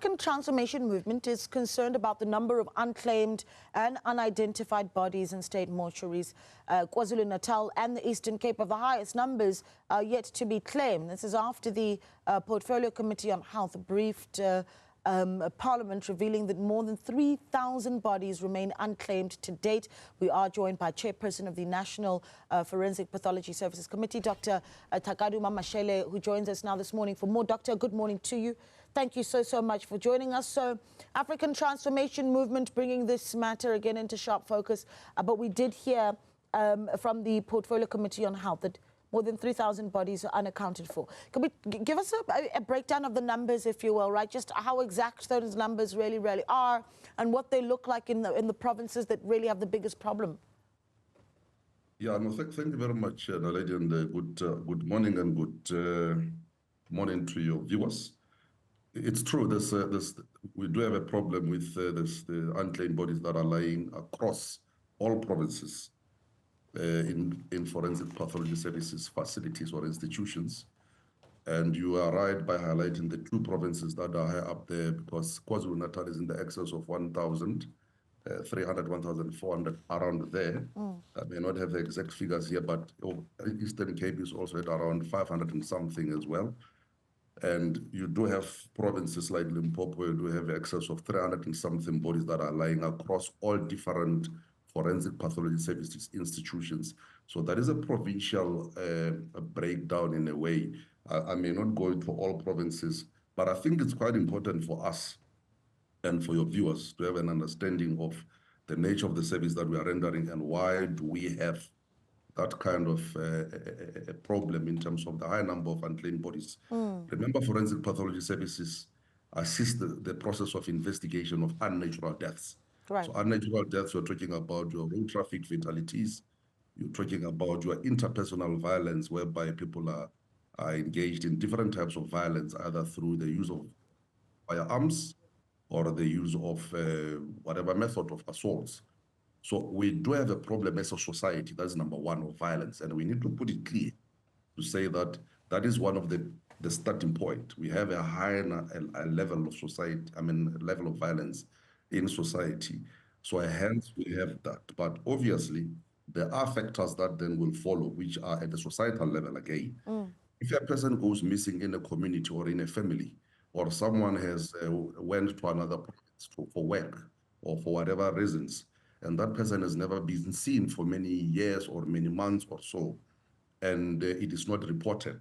African Transformation Movement is concerned about the number of unclaimed and unidentified bodies in state mortuaries. KwaZulu-Natal and the Eastern Cape have the highest numbers yet to be claimed. This is after the Portfolio Committee on Health briefed Parliament, revealing that more than 3,000 bodies remain unclaimed to date. We are joined by Chairperson of the National Forensic Pathology Services Committee, Dr. Thakadu Mamashela, who joins us now this morning. For more, Doctor, good morning to you. Thank you so much for joining us. So, African Transformation Movement bringing this matter again into sharp focus. But we did hear from the Portfolio Committee on Health that more than 3,000 bodies are unaccounted for. Can we give us a breakdown of the numbers, if you will, right? Just how exact those numbers really are and what they look like in the provinces that really have the biggest problem? Yeah, no, thank you very much, Naledi, and good morning and good morning to your viewers. It's true, we do have a problem with the unclaimed bodies that are lying across all provinces in forensic pathology services facilities or institutions. And you are right by highlighting the two provinces that are high up there, because KwaZulu-Natal is in the excess of 1,300, 1,400, around there. I may not have the exact figures here, but Eastern Cape is also at around 500 and something as well. And you do have provinces like Limpopo, you do have excess of 300 and something bodies that are lying across all different forensic pathology services institutions. So that is a provincial breakdown in a way. I may not go into all provinces, but I think it's quite important for us and for your viewers to have an understanding of the nature of the service that we are rendering and why do we have that kind of a problem in terms of the high number of unclaimed bodies. Remember, forensic pathology services assist the process of investigation of unnatural deaths. Right. So unnatural deaths, you're talking about your road traffic fatalities, you're talking about your interpersonal violence, whereby people are engaged in different types of violence, either through the use of firearms or the use of whatever method of assaults. So we do have a problem as a society, that's number one, of violence, and we need to put it clear to say that that is one of the starting point. We have a high level of society, level of violence in society. So hence we have that. But obviously, there are factors that then will follow, which are at the societal level again. If a person goes missing in a community or in a family, or someone has went to another province for work or for whatever reasons, and that person has never been seen for many years or many months or so, and it is not reported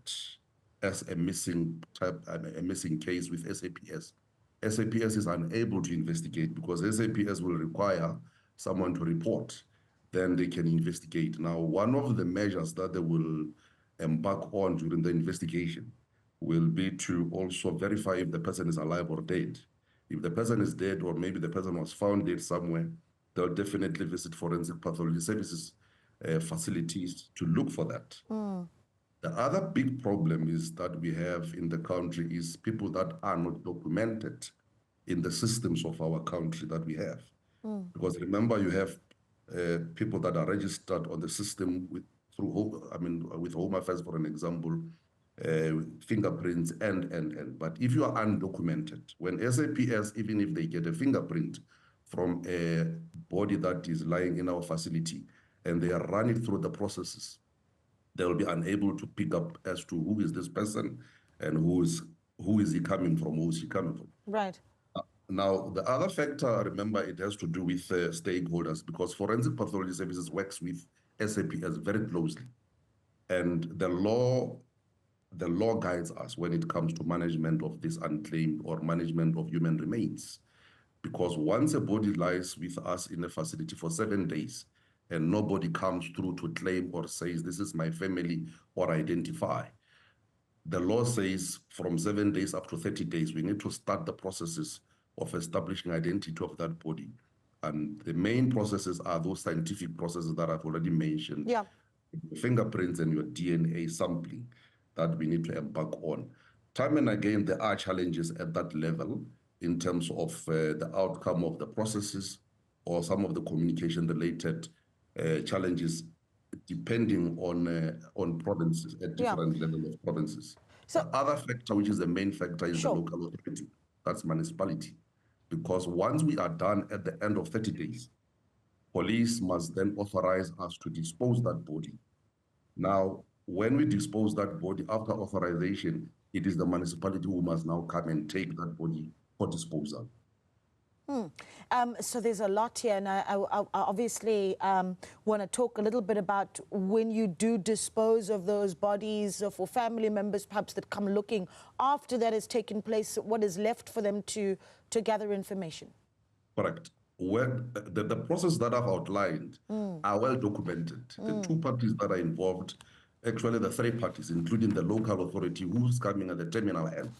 as a missing case with SAPS. SAPS is unable to investigate because SAPS will require someone to report, then they can investigate. Now, one of the measures that they will embark on during the investigation will be to also verify if the person is alive or dead. If the person is dead, or maybe the person was found dead somewhere, they'll definitely visit forensic pathology services facilities to look for that. The other big problem is that we have in the country is people that are not documented in the systems of our country that we have. Because remember, you have people that are registered on the system with Home Affairs, for an example, fingerprints but if you are undocumented, when SAPS, even if they get a fingerprint from a body that is lying in our facility and they are running through the processes, they will be unable to pick up as to who is this person and who is he coming from, who is he coming from. Right. Now, the other factor, remember, it has to do with stakeholders, because forensic pathology services works with SAPS very closely. And the law guides us when it comes to management of this unclaimed or management of human remains. Because once a body lies with us in a facility for 7 days and nobody comes through to claim or says, this is my family or identify, the law says from 7 days up to 30 days, we need to start the processes of establishing identity of that body. And the main processes are those scientific processes that I've already mentioned. Yeah. Your fingerprints and your DNA sampling that we need to embark on. Time and again, there are challenges at that level in terms of the outcome of the processes or some of the communication-related challenges, depending on provinces at different levels of provinces. So the other factor, which is the main factor, is the local authority. that's municipality. Because once we are done at the end of 30 days, police must then authorize us to dispose that body. Now, when we dispose that body after authorization, it is the municipality who must now come and take that body for disposal. So there's a lot here, and I obviously want to talk a little bit about when you do dispose of those bodies for family members, perhaps that come looking after that has taken place, what is left for them to gather information. Correct. When the process that I've outlined are well documented. The two parties that are involved, actually the three parties, including the local authority who's coming at the terminal end,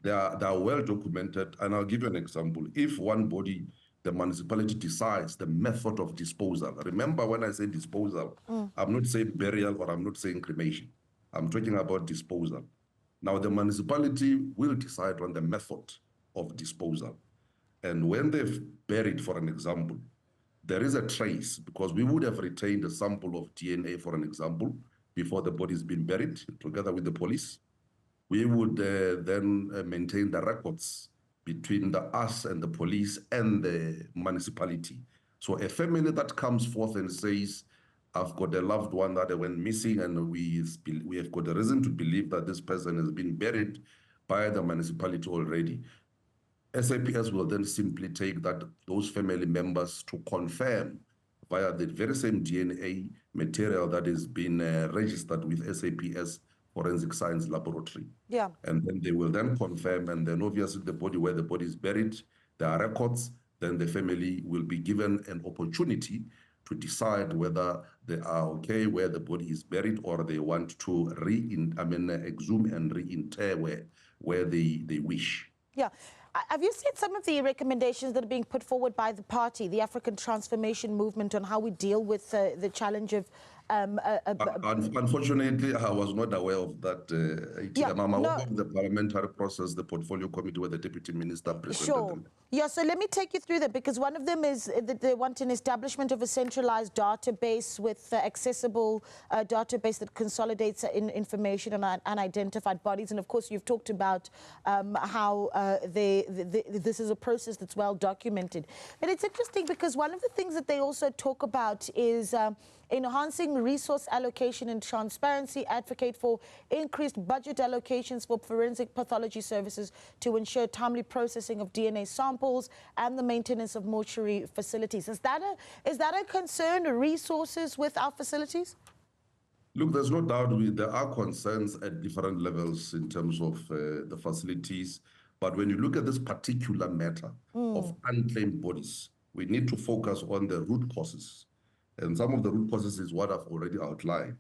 they are well documented. And I'll give you an example. If one body, the municipality decides the method of disposal, remember when I say disposal, I'm not saying burial or I'm not saying cremation. I'm talking about disposal. Now the municipality will decide on the method of disposal. And when they've buried, for an example, there is a trace, because we would have retained a sample of DNA, for an example, before the body's been buried, together with the police. We would then maintain the records between us and the police and the municipality. So a family that comes forth and says, I've got a loved one that went missing and we have got a reason to believe that this person has been buried by the municipality already, SAPS will then simply take those family members to confirm via the very same DNA material that is being registered with SAPS Forensic Science Laboratory. Yeah. And then they will then confirm, and then obviously the body, where the body is buried, there are records, then the family will be given an opportunity to decide whether they are okay where the body is buried, or they want to exhume and reinter where they wish. Yeah. Have you seen some of the recommendations that are being put forward by the party, the African Transformation Movement, on how we deal with the challenge of... Unfortunately, I was not aware of that. I'm aware of the parliamentary process, the portfolio committee where the deputy minister presented them. Yeah, so let me take you through that, because one of them is that they want an establishment of a centralized database with accessible database that consolidates information on unidentified bodies. And of course, you've talked about how this is a process that's well documented. But it's interesting because one of the things that they also talk about is enhancing resource allocation and transparency, advocate for increased budget allocations for forensic pathology services to ensure timely processing of DNA samples and the maintenance of mortuary facilities. Is that a concern, resources with our facilities? Look, there's no doubt there are concerns at different levels in terms of the facilities. But when you look at this particular matter of unclaimed bodies, we need to focus on the root causes. And some of the root causes is what I've already outlined.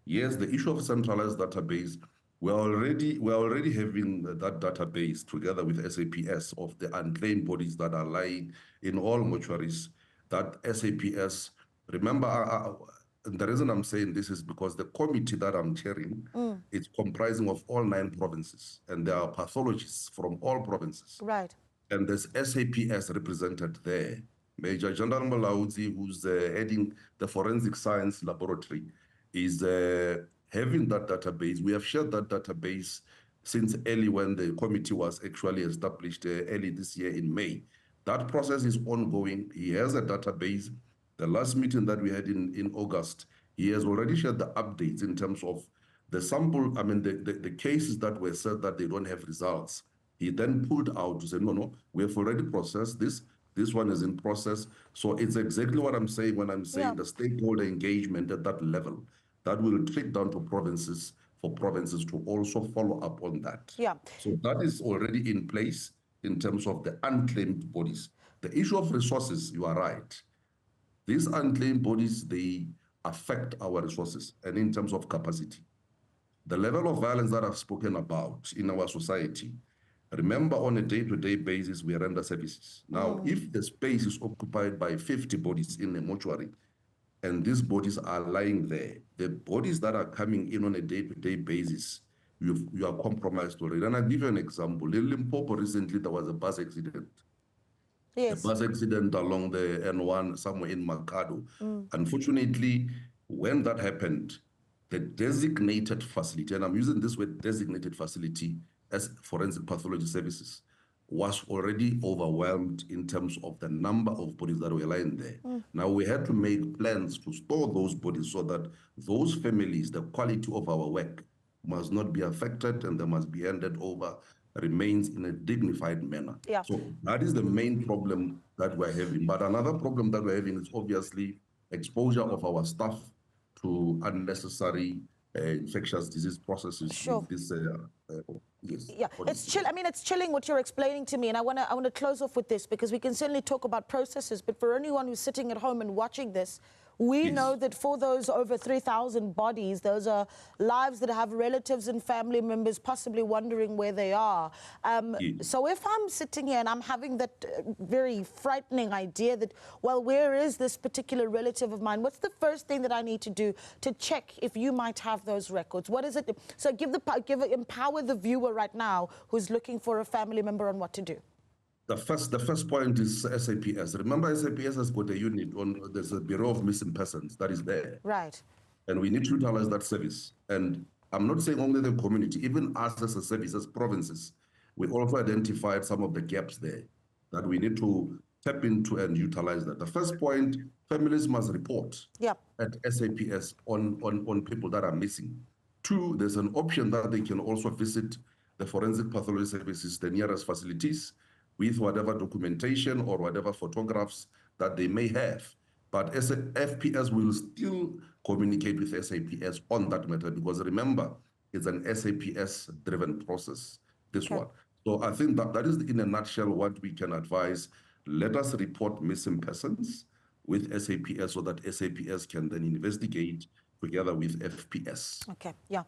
Yes, the issue of centralized database, we're already having that database together with SAPS of the unclaimed bodies that are lying in all mortuaries. That SAPS, remember, the reason I'm saying this is because the committee that I'm chairing is comprising of all 9 provinces, and there are pathologists from all provinces. Right. And there's SAPS represented there. Major General Malaudzi, who's heading the Forensic Science Laboratory, is having that database. We have shared that database since early when the committee was actually established early this year in May. That process is ongoing. He has a database. The last meeting that we had in August, he has already shared the updates in terms of the sample, the cases that were said that they don't have results. He then pulled out to say, no, we have already processed this. This one is in process. So it's exactly what I'm saying when I'm saying the stakeholder engagement at that level, that will trickle down to provinces for provinces to also follow up on that. Yeah. So that is already in place in terms of the unclaimed bodies. The issue of resources, you are right. These unclaimed bodies, they affect our resources and in terms of capacity. The level of violence that I've spoken about in our society, remember, on a day-to-day basis, we render services. Now, if the space is occupied by 50 bodies in a mortuary, and these bodies are lying there, the bodies that are coming in on a day-to-day basis, you are compromised already. And I'll give you an example. In Limpopo recently, there was a bus accident. Yes. A bus accident along the N1 somewhere in Makado. Unfortunately, when that happened, the designated facility, and I'm using this word designated facility as forensic pathology services, was already overwhelmed in terms of the number of bodies that were lying there. Now we had to make plans to store those bodies so that those families, the quality of our work must not be affected and they must be handed over remains in a dignified manner. Yeah. So that is the main problem that we're having. But another problem that we're having is obviously exposure of our staff to unnecessary infectious disease processes. Sure. With this, yes. Yeah, it's chilling what you're explaining to me, and I want to close off with this, because we can certainly talk about processes, but for anyone who's sitting at home and watching this, we know that for those over 3,000 bodies, those are lives that have relatives and family members possibly wondering where they are. So if I'm sitting here and I'm having that very frightening idea that, well, where is this particular relative of mine? What's the first thing that I need to do to check if you might have those records? What is it? So empower the viewer right now who's looking for a family member on what to do. The first point is SAPS. Remember, SAPS has got a unit there's a Bureau of Missing Persons that is there. Right. And we need to utilize that service. And I'm not saying only the community, even us as a service, as provinces, we also identified some of the gaps there that we need to tap into and utilize that. The first point, families must report at SAPS on people that are missing. Two, there's an option that they can also visit the forensic pathology services, the nearest facilities, with whatever documentation or whatever photographs that they may have. But FPS will still communicate with SAPS on that matter, because remember, it's an SAPS-driven process, this one. So I think that is, in a nutshell, what we can advise. Let us report missing persons with SAPS so that SAPS can then investigate together with FPS. Okay, yeah.